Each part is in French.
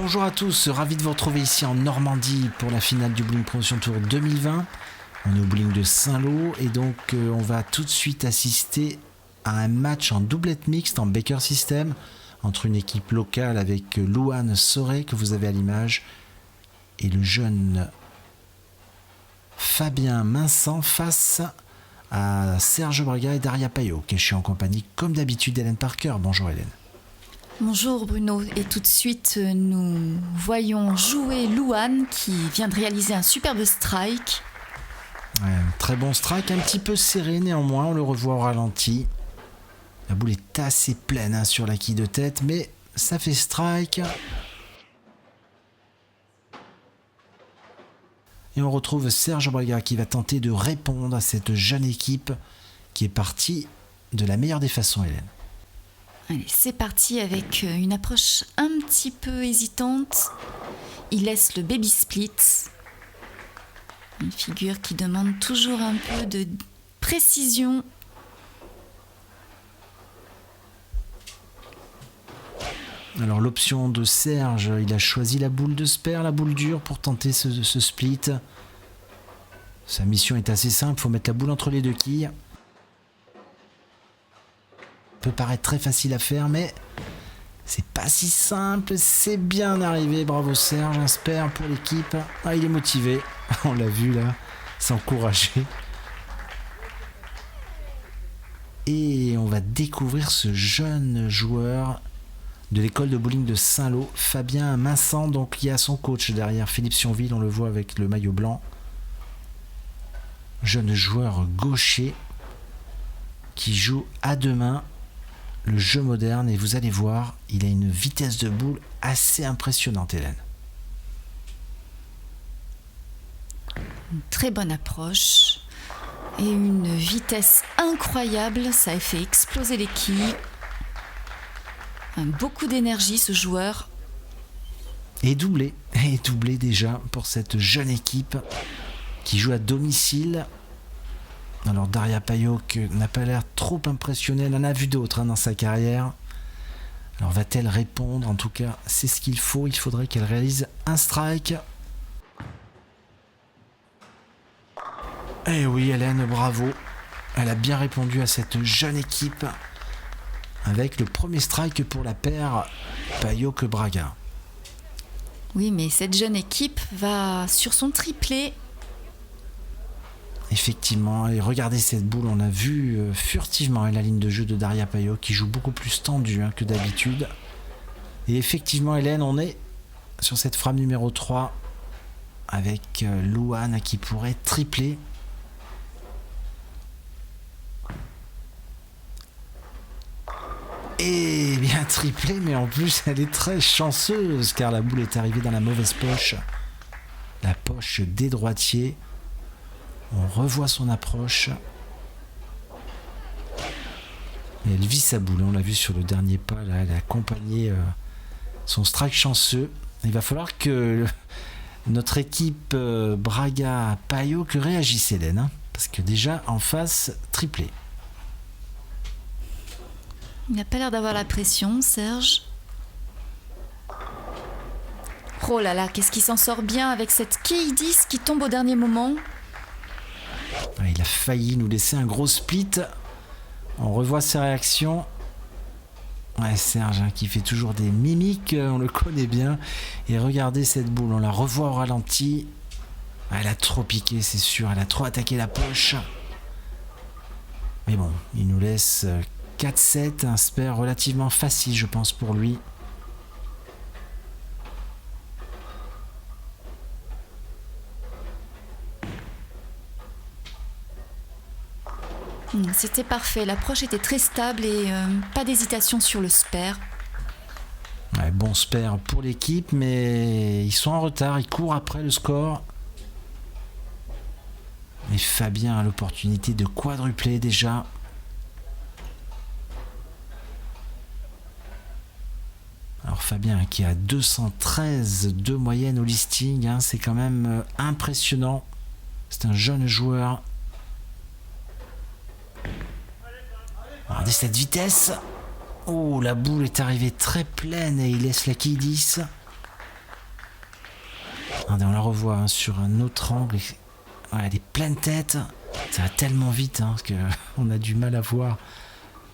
Bonjour à tous, ravi de vous retrouver ici en Normandie pour la finale du Bowling Promotion Tour 2020. On est au bowling de Saint-Lô et donc on va tout de suite assister à un match en doublette mixte en Baker System entre une équipe locale avec Louane Soré que vous avez à l'image et le jeune Fabien Mincent face à Serge Braga et Daria Payot, que je suis en compagnie comme d'habitude d'Hélène Parker. Bonjour Hélène. Bonjour Bruno, et tout de suite nous voyons jouer Louane qui vient de réaliser un superbe strike. Un très bon strike, un petit peu serré néanmoins, on le revoit au ralenti. La boule est assez pleine sur la quille de tête, mais ça fait strike. Et on retrouve Serge Braga qui va tenter de répondre à cette jeune équipe qui est partie de la meilleure des façons, Hélène. Allez, c'est parti avec une approche un petit peu hésitante. Il laisse le baby split. Une figure qui demande toujours un peu de précision. Alors l'option de Serge, il a choisi la boule de Sper, la boule dure pour tenter ce split. Sa mission est assez simple, il faut mettre la boule entre les deux quilles. Peut paraître très facile à faire, mais c'est pas si simple. C'est bien arrivé, bravo Serge, un Sper pour l'équipe. Ah, il est motivé, on l'a vu là, c'est encouragé. Et on va découvrir ce jeune joueur de l'école de bowling de Saint-Lô, Fabien Mincent. Donc il y a son coach derrière, Philippe Sionville, on le voit avec le maillot blanc. Jeune joueur gaucher qui joue à deux mains le jeu moderne, et vous allez voir, il a une vitesse de boule assez impressionnante, Hélène. Une très bonne approche et une vitesse incroyable, ça a fait exploser les quilles. Beaucoup d'énergie ce joueur. Et doublé déjà pour cette jeune équipe qui joue à domicile. Alors Daria Payot n'a pas l'air trop impressionnée, elle en a vu d'autres dans sa carrière. Alors va-t-elle répondre? En tout cas, c'est ce qu'il faut, il faudrait qu'elle réalise un strike. Eh oui Hélène, bravo. Elle a bien répondu à cette jeune équipe avec le premier strike pour la paire Payot-Braga. Oui, mais cette jeune équipe va sur son triplé. Effectivement, et regardez cette boule, on a vu furtivement la ligne de jeu de Daria Payot qui joue beaucoup plus tendue que d'habitude. Et effectivement Hélène, on est sur cette frappe numéro 3 avec Louane qui pourrait tripler. Et bien triplé, mais en plus elle est très chanceuse car la boule est arrivée dans la mauvaise poche. La poche des droitiers. On revoit son approche. Et elle vit sa boule, on l'a vu sur le dernier pas, là, elle a accompagné son strike chanceux. Il va falloir que notre équipe Braga-Payot réagisse, Hélène, parce que déjà en face, triplé. Il n'a pas l'air d'avoir la pression, Serge. Oh là là, qu'est-ce qu'il s'en sort bien avec cette quille 10 qui tombe au dernier moment. Il a failli nous laisser un gros split. On revoit ses réactions. Ouais, Serge qui fait toujours des mimiques, on le connaît bien. Et regardez cette boule, on la revoit au ralenti. Elle a trop piqué, c'est sûr, elle a trop attaqué la poche. Mais bon, il nous laisse 4-7, un Sper relativement facile, je pense, pour lui. C'était parfait, l'approche était très stable et pas d'hésitation sur le Sper. Ouais, bon Sper pour l'équipe, mais ils sont en retard, ils courent après le score. Et Fabien a l'opportunité de quadrupler déjà. Alors Fabien qui a 213 de moyenne au listing, c'est quand même impressionnant. C'est un jeune joueur. Regardez cette vitesse. Oh, la boule est arrivée très pleine et il laisse la quille 10. Regardez, on la revoit hein, sur un autre angle. Ouais, elle est pleine tête. Ça va tellement vite hein, qu'on a du mal à voir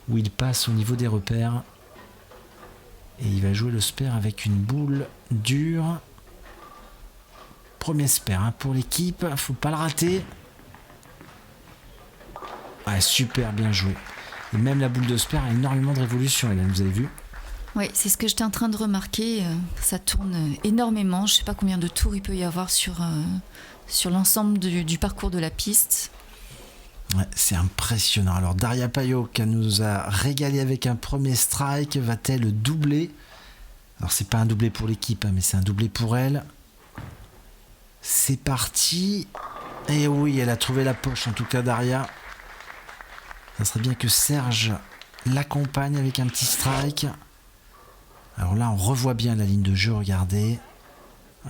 où il passe au niveau des repères. Et il va jouer le spare avec une boule dure. Premier spare hein, pour l'équipe. Faut pas le rater. Ouais, super bien joué. Et même la boule de spare a énormément de révolution, Hélène, vous avez vu? Oui, c'est ce que j'étais en train de remarquer. Ça tourne énormément. Je ne sais pas combien de tours il peut y avoir sur l'ensemble du parcours de la piste. Ouais, c'est impressionnant. Alors Daria Payot qui nous a régalé avec un premier strike, va-t-elle doubler? Alors c'est pas un doublé pour l'équipe, hein, mais c'est un doublé pour elle. C'est parti. Et oui, elle a trouvé la poche, en tout cas Daria. Ça serait bien que Serge l'accompagne avec un petit strike. Alors là, on revoit bien la ligne de jeu, regardez.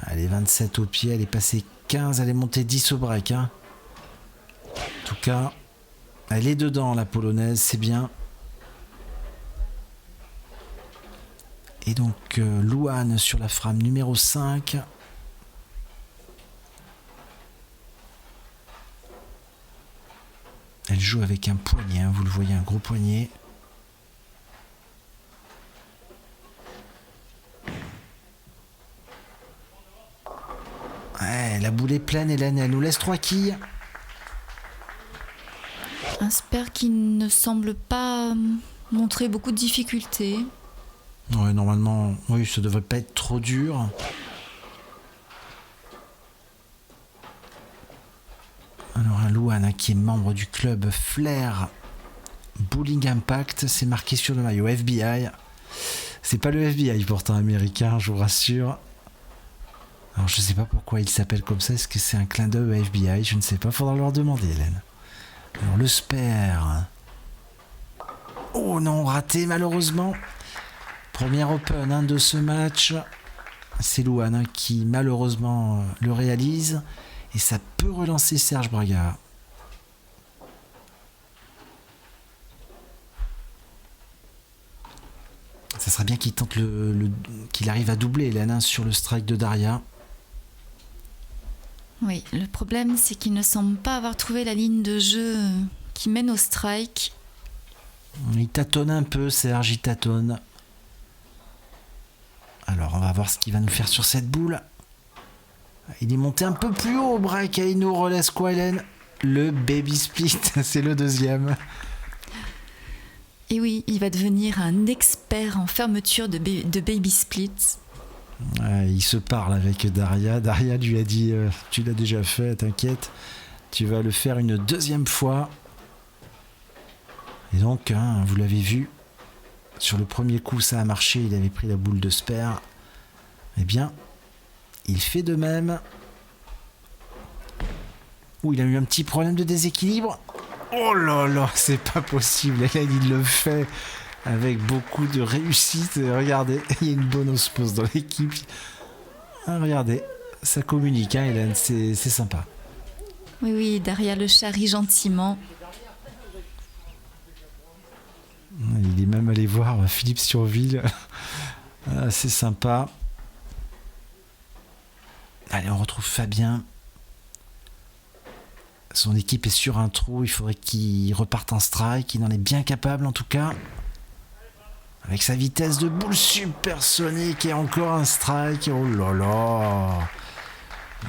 Elle est 27 au pied, elle est passée 15, elle est montée 10 au break. Hein. En tout cas, elle est dedans, la polonaise, c'est bien. Et donc, Louane sur la frame numéro 5. Elle joue avec un poignet, hein, vous le voyez, un gros poignet. Ouais, la boule est pleine, Hélène, elle nous laisse 3 quilles. Un spare qui ne semble pas montrer beaucoup de difficultés. Ouais, normalement, oui, ça devrait pas être trop dur. Alors, un Louane hein, qui est membre du club Flair Bowling Impact, c'est marqué sur le maillot FBI. C'est pas le FBI pourtant américain, je vous rassure. Alors, je sais pas pourquoi il s'appelle comme ça. Est-ce que c'est un clin d'œil au FBI? Je ne sais pas, faudra leur demander, Hélène. Alors, le spare. Oh non, raté malheureusement. Premier open hein, de ce match. C'est Louane hein, qui malheureusement le réalise. Et ça peut relancer Serge Braga. Ça serait bien qu'il tente qu'il arrive à doubler Hélène hein, sur le strike de Daria. Oui, le problème c'est qu'il ne semble pas avoir trouvé la ligne de jeu qui mène au strike. Il tâtonne un peu, Serge, il tâtonne. Alors, on va voir ce qu'il va nous faire sur cette boule. Il est monté un peu plus haut au break et il nous relaisse quoi, Hélène? Le baby split, c'est le deuxième. Et oui, il va devenir un expert en fermeture de baby split. Il se parle avec Daria. Daria lui a dit tu l'as déjà fait, t'inquiète, tu vas le faire une deuxième fois. Et donc, hein, vous l'avez vu, sur le premier coup, ça a marché, il avait pris la boule de spare. Eh bien, il fait de même. Il a eu un petit problème de déséquilibre. Oh là là, c'est pas possible. Hélène, il le fait avec beaucoup de réussite. Regardez, il y a une bonne osmose dans l'équipe. Ah, regardez, ça communique, hein, Hélène, c'est sympa. Oui, Daria le charrie gentiment. Il est même allé voir Philippe Surville. Ah, c'est sympa. Allez, on retrouve Fabien. Son équipe est sur un trou. Il faudrait qu'il reparte en strike. Il en est bien capable en tout cas. Avec sa vitesse de boule supersonique et encore un strike. Oh là là.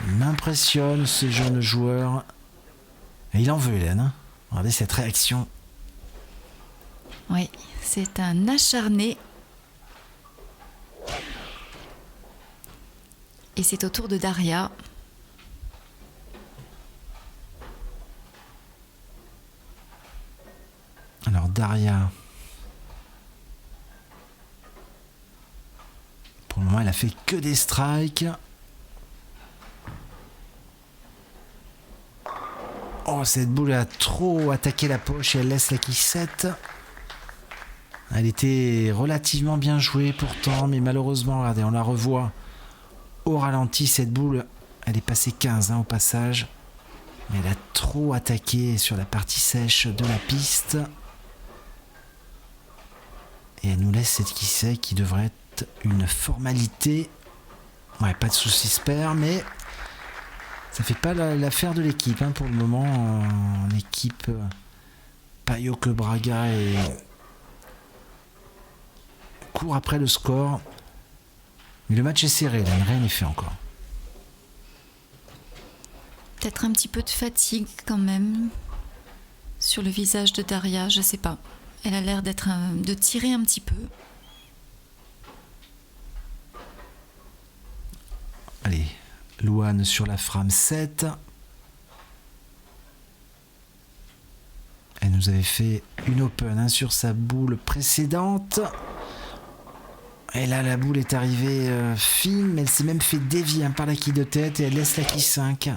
Il m'impressionne ce jeune joueur. Et il en veut, Hélène. Hein. Regardez cette réaction. Oui, c'est un acharné. Et c'est au tour de Daria. Alors Daria, pour le moment elle a fait que des strikes. Oh, cette boule a trop attaqué la poche et elle laisse la quissette. Elle était relativement bien jouée pourtant, mais malheureusement, regardez, on la revoit au ralenti, cette boule, elle est passée 15 hein, au passage. Mais elle a trop attaqué sur la partie sèche de la piste. Et elle nous laisse cette quissette qui devrait être une formalité. Ouais, pas de soucis spare, mais Ça fait pas l'affaire de l'équipe hein, pour le moment. En équipe Paio que Braga et court après le score. Mais le match est serré, là, rien n'est fait encore. Peut-être un petit peu de fatigue quand même sur le visage de Daria, je sais pas. Elle a l'air de tirer un petit peu. Allez, Louane sur la frame 7. Elle nous avait fait une open hein, sur sa boule précédente. Et là, la boule est arrivée fine, mais elle s'est même fait dévier hein, par la quille de tête et elle laisse la quille 5.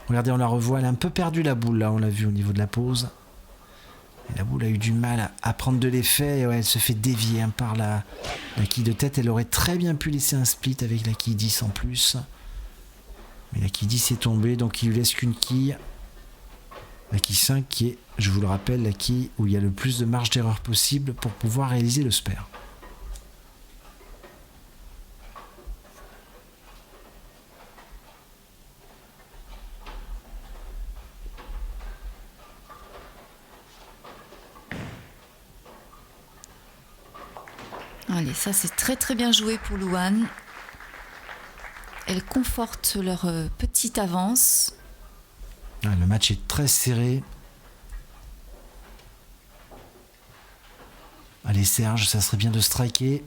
Regardez, on la revoit, elle a un peu perdu la boule, là, on l'a vu au niveau de la pose. Et la boule a eu du mal à prendre de l'effet et ouais, elle se fait dévier hein, par la quille de tête. Elle aurait très bien pu laisser un split avec la quille 10 en plus. Mais la quille 10 est tombée, donc il lui laisse qu'une quille. La quille 5 qui est, je vous le rappelle, la quille où il y a le plus de marge d'erreur possible pour pouvoir réaliser le spare. Allez, ça c'est très très bien joué pour Louane. Elles confortent leur petite avance. Le match est très serré. Allez Serge, ça serait bien de striker.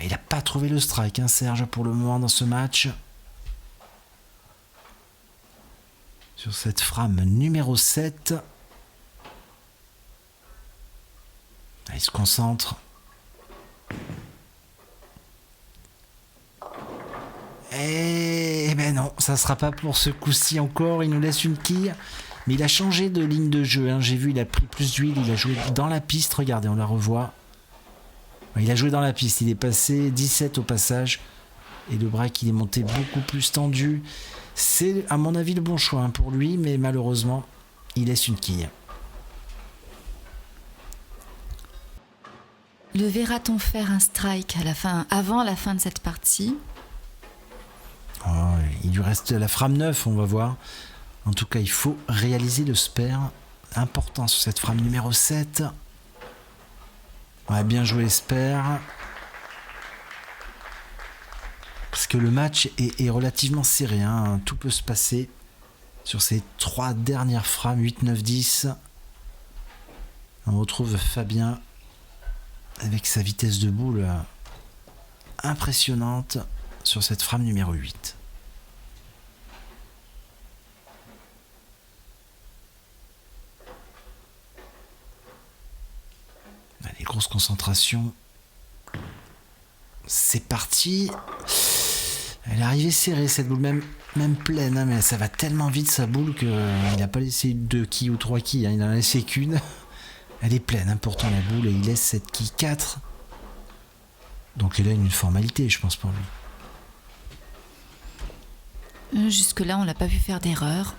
Il n'a pas trouvé le strike, hein, Serge, pour le moment dans ce match. Sur cette frame numéro 7. Il se concentre. Et ben non, ça sera pas pour ce coup-ci encore. Il nous laisse une quille. Mais il a changé de ligne de jeu. Hein. J'ai vu, il a pris plus d'huile. Il a joué dans la piste. Regardez, on la revoit. Il a joué dans la piste. Il est passé 17 au passage. Et le break, il est monté beaucoup plus tendu. C'est, à mon avis, le bon choix hein, pour lui. Mais malheureusement, il laisse une quille. Le verra-t-on faire un strike à la fin, avant la fin de cette partie? Il lui reste la frame 9, on va voir. En tout cas, il faut réaliser le spare. Important sur cette frame numéro 7. Bien joué les spares. Parce que le match est relativement serré. Hein. Tout peut se passer sur ces 3 dernières frames, 8, 9, 10. On retrouve Fabien avec sa vitesse de boule impressionnante sur cette frame numéro 8. Allez, grosse concentration. C'est parti. Elle est arrivée serrée cette boule, même pleine, hein, mais ça va tellement vite sa boule qu'il n'a pas laissé 2 quilles ou 3 quilles, hein, il n'en a laissé qu'une. Elle est pleine hein, pourtant la boule et il laisse cette quille 4. Donc elle a une formalité je pense pour lui. Jusque-là on l'a pas vu faire d'erreur.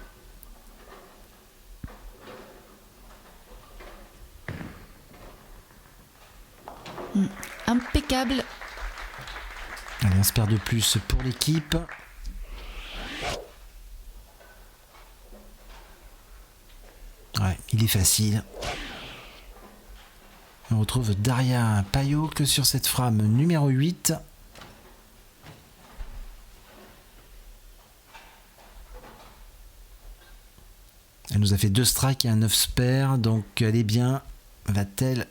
Impeccable. Allez, un spare de plus pour l'équipe. Ouais, il est facile. On retrouve Daria Paio que sur cette frame numéro 8. Elle nous a fait 2 strikes et un 9 spare, donc elle est bien. Va-t-elle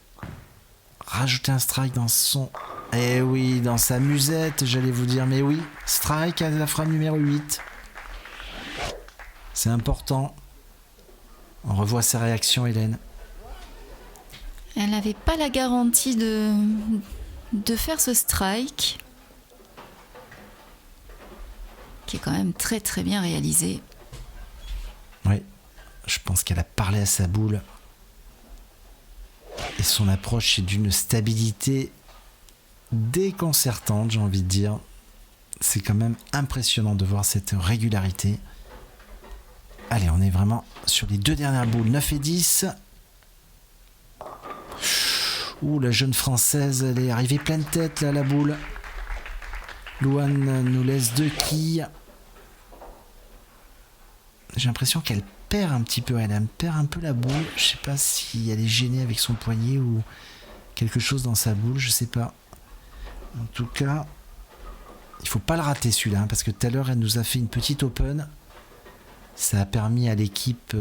rajouter un strike dans son... Eh oui, dans sa musette, j'allais vous dire, mais oui, strike à la frame numéro 8. C'est important. On revoit ses réactions, Hélène. Elle n'avait pas la garantie de faire ce strike, qui est quand même très très bien réalisé. Oui, je pense qu'elle a parlé à sa boule. Et son approche est d'une stabilité déconcertante, j'ai envie de dire. C'est quand même impressionnant de voir cette régularité. Allez, on est vraiment sur les 2 dernières boules, 9 et 10. Ouh, la jeune française, elle est arrivée pleine tête là, la boule. Louane nous laisse 2 quilles. J'ai l'impression qu'elle perd un petit peu, elle perd un peu la boule. Je sais pas si elle est gênée avec son poignet ou quelque chose dans sa boule, je sais pas. En tout cas, il faut pas le rater celui-là, hein, parce que tout à l'heure elle nous a fait une petite open. Ça a permis à l'équipe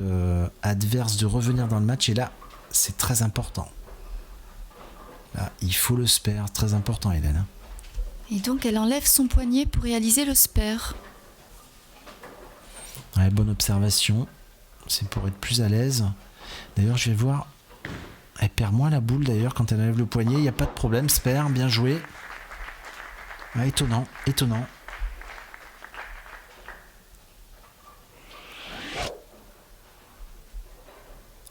adverse de revenir dans le match et là, c'est très important. Là, il faut le spare, très important, Hélène. Hein. Et donc elle enlève son poignet pour réaliser le spare. Ouais, bonne observation. C'est pour être plus à l'aise. D'ailleurs, je vais voir. Elle perd moins la boule d'ailleurs quand elle enlève le poignet. Il n'y a pas de problème. Spare, bien joué. Ouais, étonnant, étonnant.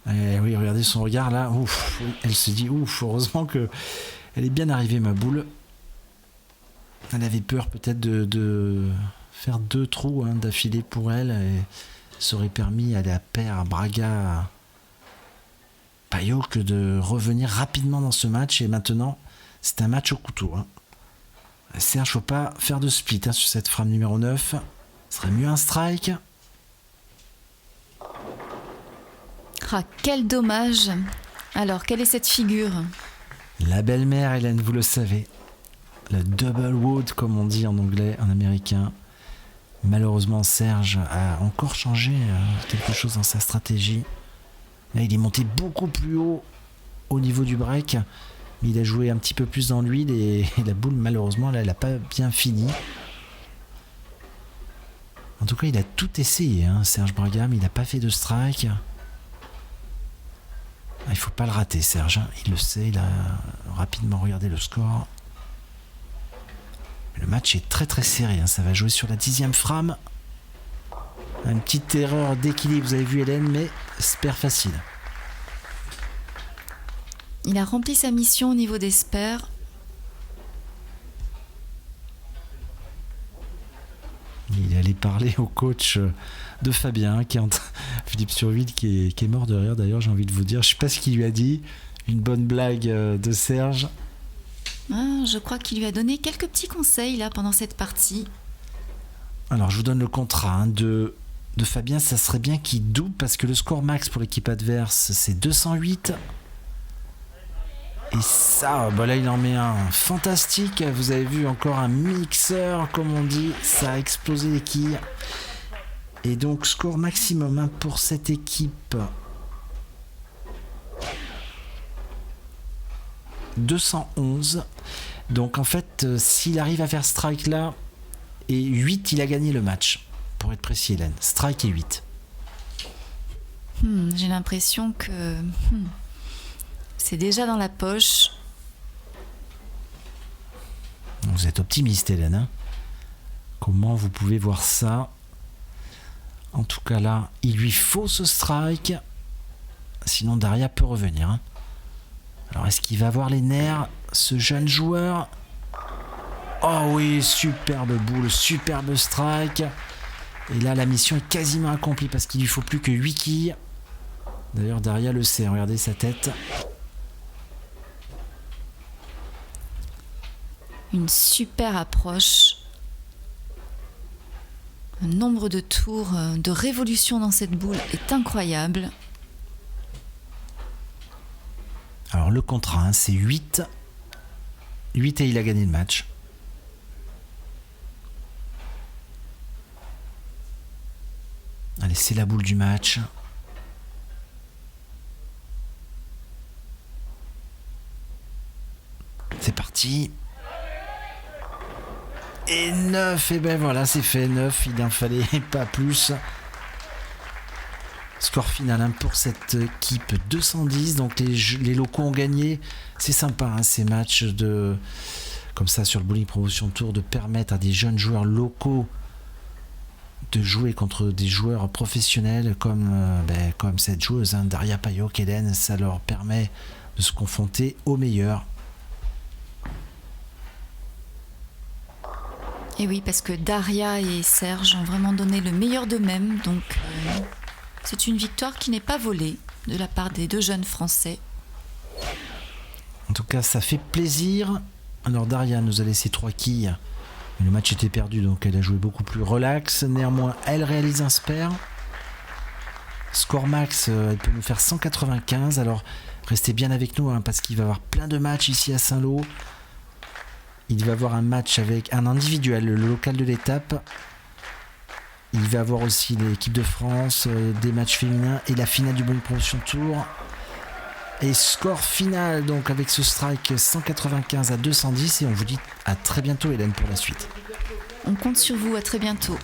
Et oui, regardez son regard là. Ouf, elle se dit ouf, heureusement que elle est bien arrivée ma boule. Elle avait peur peut-être de faire 2 trous d'affilée pour elle et ça aurait permis à la paire Braga Payot que de revenir rapidement dans ce match et maintenant c'est un match au couteau. Hein. Serge, faut pas faire de split sur cette frame numéro 9. Ce serait mieux un strike. Ah, quel dommage. Alors, quelle est cette figure? La belle-mère, Hélène, vous le savez. Le double wood, comme on dit en anglais, en américain. Malheureusement, Serge a encore changé quelque chose dans sa stratégie. Là, il est monté beaucoup plus haut au niveau du break. Mais il a joué un petit peu plus dans l'huile et la boule, malheureusement, là, elle n'a pas bien fini. En tout cas, il a tout essayé, Serge Braga, mais il n'a pas fait de strike. Il ne faut pas le rater, Serge. Il le sait, il a rapidement regardé le score. Le match est très très serré. Ça va jouer sur la 10e frame. Une petite erreur d'équilibre, vous avez vu Hélène, mais spare facile. Il a rempli sa mission au niveau des spares. Il allait parler au coach de Fabien, Philippe Surville, qui est mort de rire d'ailleurs, j'ai envie de vous dire. Je ne sais pas ce qu'il lui a dit. Une bonne blague de Serge. Ah, je crois qu'il lui a donné quelques petits conseils là pendant cette partie. Alors je vous donne le contrat de Fabien. Ça serait bien qu'il double parce que le score max pour l'équipe adverse c'est 208. Et ça, là il en met un fantastique. Vous avez vu encore un mixeur, comme on dit. Ça a explosé les quilles. Et donc score maximum pour cette équipe. 211. Donc en fait, s'il arrive à faire strike là et 8, il a gagné le match. Pour être précis, Hélène. Strike et 8. J'ai l'impression que c'est déjà dans la poche. Vous êtes optimiste, Hélène. Comment vous pouvez voir ça? En tout cas là, il lui faut ce strike. Sinon Daria peut revenir. Alors est-ce qu'il va avoir les nerfs, ce jeune joueur? Oh oui, superbe boule, superbe strike. Et là la mission est quasiment accomplie parce qu'il lui faut plus que 8 quilles. D'ailleurs Daria le sait, regardez sa tête. Une super approche. Le nombre de tours, de révolution dans cette boule est incroyable. Alors le contrat, c'est 8. 8 et il a gagné le match. Allez, c'est la boule du match. C'est parti. Et 9, et ben voilà, c'est fait. 9, il n'en fallait pas plus. Score final pour cette équipe 210. Donc les locaux ont gagné. C'est sympa ces matchs comme ça sur le Bowling Promotion Tour, de permettre à des jeunes joueurs locaux de jouer contre des joueurs professionnels comme cette joueuse Daria Payot, Hélène. Ça leur permet de se confronter aux meilleurs. Et oui, parce que Daria et Serge ont vraiment donné le meilleur d'eux-mêmes. Donc c'est une victoire qui n'est pas volée de la part des deux jeunes Français. En tout cas, ça fait plaisir. Alors Daria nous a laissé 3 quilles Le match était perdu, donc elle a joué beaucoup plus relax. Néanmoins, elle réalise un spare. Score max, elle peut nous faire 195. Alors, restez bien avec nous, parce qu'il va y avoir plein de matchs ici à Saint-Lô. Il va y avoir un match avec un individuel, le local de l'étape. Il va y avoir aussi l'équipe de France, des matchs féminins et la finale du Bonne Promotion Tour. Et score final, donc avec ce strike 195 à 210. Et on vous dit à très bientôt, Hélène, pour la suite. On compte sur vous, à très bientôt.